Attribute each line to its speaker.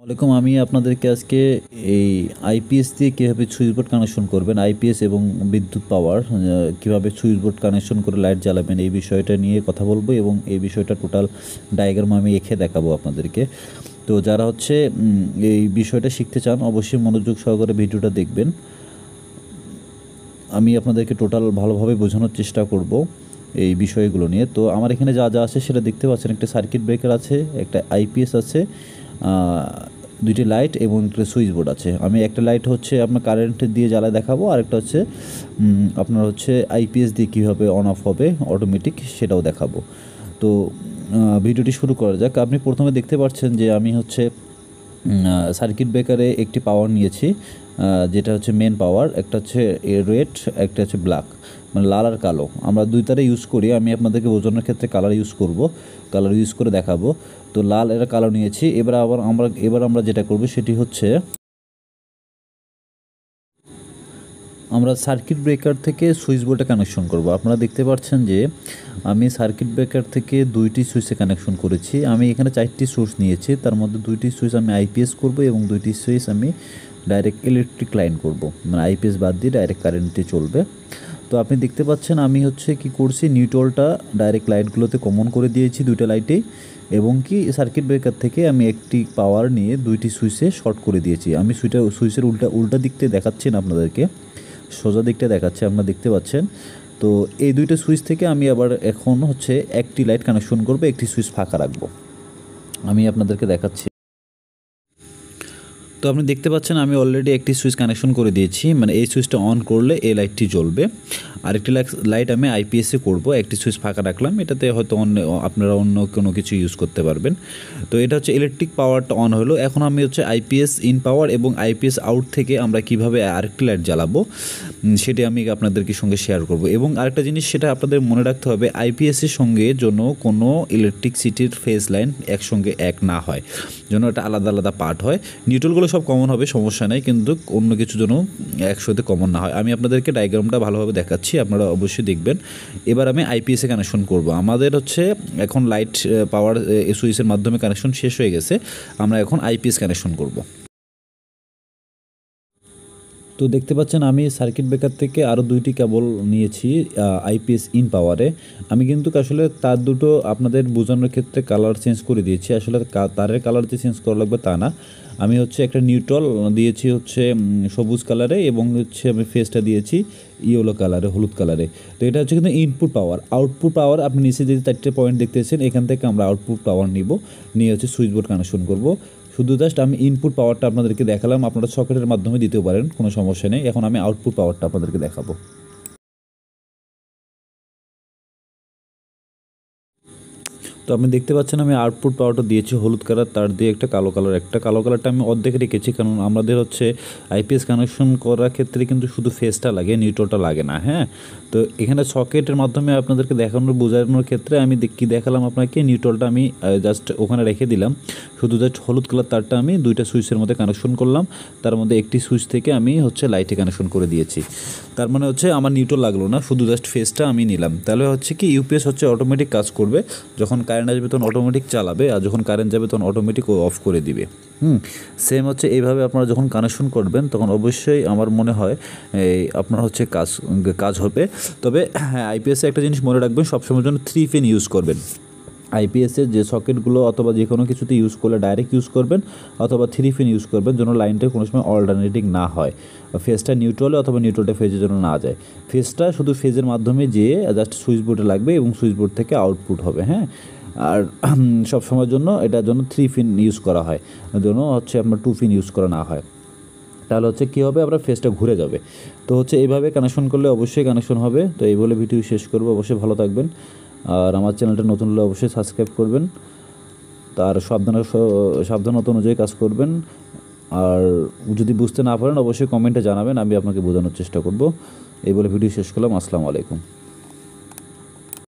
Speaker 1: ওয়ালাইকুম। আমি আপনাদেরকে আজকে এই আইপিএস দিয়ে কীভাবে সুইচ বোর্ড কানেকশন করবেন, আইপিএস এবং বিদ্যুৎ পাওয়ার কীভাবে সুইচ বোর্ড কানেকশন করে লাইট জ্বালাবেন এই বিষয়টা নিয়ে কথা বলবো এবং এই বিষয়টা টোটাল ডায়াগ্রাম আমি এঁকে দেখাবো আপনাদেরকে। তো যারা হচ্ছে এই বিষয়টা শিখতে চান অবশ্যই মনোযোগ সহকারে ভিডিওটা দেখবেন। আমি আপনাদেরকে টোটাল ভালোভাবে বোঝানোর চেষ্টা করব এই বিষয়গুলো নিয়ে। তো আমার এখানে যা যা আছে সেটা দেখতে পাচ্ছেন। একটা সার্কিট ব্রেকার আছে, একটা আইপিএস আছে, দুইটি লাইট এবং একটা সুইচ বোর্ড আছে। আমি একটা লাইট হচ্ছে আপনার কারেন্ট দিয়ে জ্বালায় দেখাবো, আরেকটা হচ্ছে আপনার হচ্ছে আইপিএস দিয়ে কীভাবে অন অফ হবে অটোমেটিক সেটাও দেখাবো। তো ভিডিওটি শুরু করা যাক। আপনি প্রথমে দেখতে পাচ্ছেন যে আমি হচ্ছে সার্কিট ব্রেকারে একটি পাওয়ার নিয়েছি, যেটা হচ্ছে মেন পাওয়ার। একটা হচ্ছে রেড, একটা হচ্ছে ব্ল্যাক, মানে লাল আর কালো। আমরা দুই তারে ইউজ করি। আমি আপনাদেরকে বোঝানোর ক্ষেত্রে কালার ইউজ করব, কালার ইউজ করে দেখাবো। তো লাল এর কালো নিয়েছি। এবার আমরা যেটা করব সেটি হচ্ছে আমরা সার্কিট ব্রেকার থেকে সুইচ বোর্ডে কানেকশন করব। আপনারা দেখতে পাচ্ছেন যে আমি সার্কিট ব্রেকার থেকে দুইটি সুইচে কানেকশন করেছি। আমি এখানে 4টি সুইচ নিয়েছি, তার মধ্যে 2টি সুইচ আমি আইপিএস করব এবং 2টি সুইচ আমি ডাইরেক্ট ইলেকট্রিক লাইন করব, মানে আইপিএস বাদ দিয়ে ডাইরেক্ট কারেন্টে চলবে। তো আপনি দেখতে পাচ্ছেন আমি হচ্ছে কি করছি, নিউট্রালটা ডাইরেক্ট লাইটগুলোতে কমন করে দিয়েছি দুইটা লাইটেই, এবং কি সার্কিট ব্রেকার থেকে আমি একটি পাওয়ার নিয়ে 2টি সুইচে শর্ট করে দিয়েছি। আমি সুইচের উল্টা দিকতে দেখাচ্ছি না আপনাদেরকে, সোজা দিকটা দেখাচ্ছে, আপনারা দেখতে পাচ্ছেন। তো এই দুইটা সুইচ থেকে আমি আবার এখন হচ্ছে একটি লাইট কানেকশন করব, একটি সুইচ ফাঁকা রাখবো। আমি আপনাদেরকে দেখাচ্ছি। তো আপনি দেখতে পাচ্ছেন আমি অলরেডি একটি সুইচ কানেকশন করে দিয়েছি, মানে এই সুইচটা অন করলে এই লাইটটি জ্বলবে। আরেকটি লাইট আমি আইপিএসে করব, একটি সুইচ ফাঁকা রাখলাম। এটাতে হয়তো আপনারা অন্য কোনো কিছু ইউজ করতে পারবেন। তো এটা হচ্ছে ইলেকট্রিক পাওয়ারটা অন হলো। এখন আমি হচ্ছে আইপিএস ইন পাওয়ার এবং আইপিএস আউট থেকে আমরা কিভাবে আরেকটি লাইট জ্বালাবো সেটি আমি আপনাদেরকে সঙ্গে শেয়ার করব। এবং আরেকটা জিনিস সেটা আপনাদের মনে রাখতে হবে, আইপিএসের সঙ্গে যেন কোনো ইলেকট্রিসিটির ফেজ লাইন একসঙ্গে এক না হয়, যেন এটা আলাদা আলাদা পার্ট হয়। নিউট্রালগুলো সব কমন হবে, সমস্যা নেই, কিন্তু অন্য কিছু যেন একসাথে কমন না হয়। আমি আপনাদেরকে ডায়াগ্রামটা ভালোভাবে দেখাচ্ছি, আপনারা অবশ্যই দেখবেন। এবার আমি আইপিএসে কানেকশন করব। আমাদের হচ্ছে এখন লাইট পাওয়ার সুইচের মাধ্যমে কানেকশন শেষ হয়ে গেছে, আমরা এখন আইপিএস কানেকশন করব। তো দেখতে পাচ্ছেন আমি সার্কিট ব্রেকার থেকে আরও 2টি কেবল নিয়েছি আইপিএস ইন পাওয়ারে। আমি কিন্তু আসলে তার দুটো আপনাদের বোঝানোর ক্ষেত্রে কালার চেঞ্জ করে দিয়েছি। আসলে তারের কালার যে চেঞ্জ করা লাগবে তা না। আমি হচ্ছে একটা নিউট্রাল দিয়েছি হচ্ছে সবুজ কালারে, এবং হচ্ছে আমি ফেসটা দিয়েছি ইয়েলো কালারে, হলুদ কালারে। তো এটা হচ্ছে কিন্তু ইনপুট পাওয়ার। আউটপুট পাওয়ার আপনি নিচে যে 4টে পয়েন্ট দেখতেছেন, এখান থেকে আমরা আউটপুট পাওয়ার নিয়ে হচ্ছে সুইচ বোর্ড কানেকশন করব। শুধু জাস্ট আমি ইনপুট পাওয়ারটা আপনাদেরকে দেখালাম, আপনারা সকেটের মাধ্যমে দিতেও পারেন, কোনো সমস্যা নেই। এখন আমি আউটপুট পাওয়ারটা আপনাদেরকে দেখাবো। তো আপনি দেখতে পাচ্ছেন আমি আউটপুট পাওয়ারটা দিয়েছি হলুদ কালার, তার দিয়ে একটা কালো কালার, একটা কালো কালারটা আমি অর্ধেক রেখেছি, কারণ আমাদের হচ্ছে আইপিএস কানেকশন করার ক্ষেত্রে কিন্তু শুধু ফেসটা লাগে, নিউট্রালটা লাগে না। হ্যাঁ, তো এখানে সকেটের মাধ্যমে আপনাদেরকে বোঝানোর ক্ষেত্রে আমি কি দেখালাম আপনাকে, নিউট্রালটা আমি জাস্ট ওখানে রেখে দিলাম, শুধু জাস্ট হলুদ কালার তারটা আমি 2টা সুইচের মধ্যে কানেকশন করলাম। তার মধ্যে একটি সুইচ থেকে আমি হচ্ছে লাইটে কানেকশন করে দিয়েছি। তার মানে হচ্ছে আমার নিউট্রাল লাগলো না, শুধু জাস্ট ফেসটা আমি নিলাম। তাহলে হচ্ছে কি ইউপিএস হচ্ছে অটোমেটিক কাজ করবে, যখন কারেন্ট আসবে তখন অটোমেটিক চালাবে, আর যখন কারেন্ট যাবে তখন অটোমেটিক অফ করে দিবে। সেম হচ্ছে এইভাবে আপনারা যখন কানেকশন করবেন তখন অবশ্যই আমার মনে হয় আপনার হচ্ছে কাজ হবে। তবে হ্যাঁ, আইপিএসে একটা জিনিস মনে রাখবেন, সবসময় জন্য 3 পিন ইউজ করবেন। আইপিএসের যে সকেটগুলো অথবা যে কোনো কিছুতে ইউজ করলে ডাইরেক্ট ইউজ করবেন, অথবা 3 পিন ইউজ করবেন, যেন লাইনটা কোনো সময় অল্টারনেটিং না হয়। ফেজটা নিউট্রালে অথবা নিউট্রালটা ফেজের জন্য না যায়। ফেজটা শুধু ফেজের মাধ্যমে যেয়ে জাস্ট সুইচ বোর্ডে লাগবে এবং সুইচ বোর্ড থেকে আউটপুট হবে। হ্যাঁ, আর সব সময়ের জন্য এটার জন্য 3 পিন ইউজ করা হয়, যেন হচ্ছে আপনার 2 পিন ইউজ করা না হয়। তাহলে হচ্ছে কী হবে, আপনার ফেসটা ঘুরে যাবে। তো হচ্ছে এইভাবে কানেকশন করলে অবশ্যই কানেকশন হবে। তো এই বলে ভিডিও শেষ করবো। অবশ্যই ভালো থাকবেন, আর আমার চ্যানেলটা নতুন হলে অবশ্যই সাবস্ক্রাইব করবেন। তার সাবধানতা অনুযায়ী কাজ করবেন। আর যদি বুঝতে না পারেন অবশ্যই কমেন্টে জানাবেন, আমি আপনাকে বোঝানোর চেষ্টা করব। এই বলে ভিডিও শেষ করলাম। আসসালামু আলাইকুম।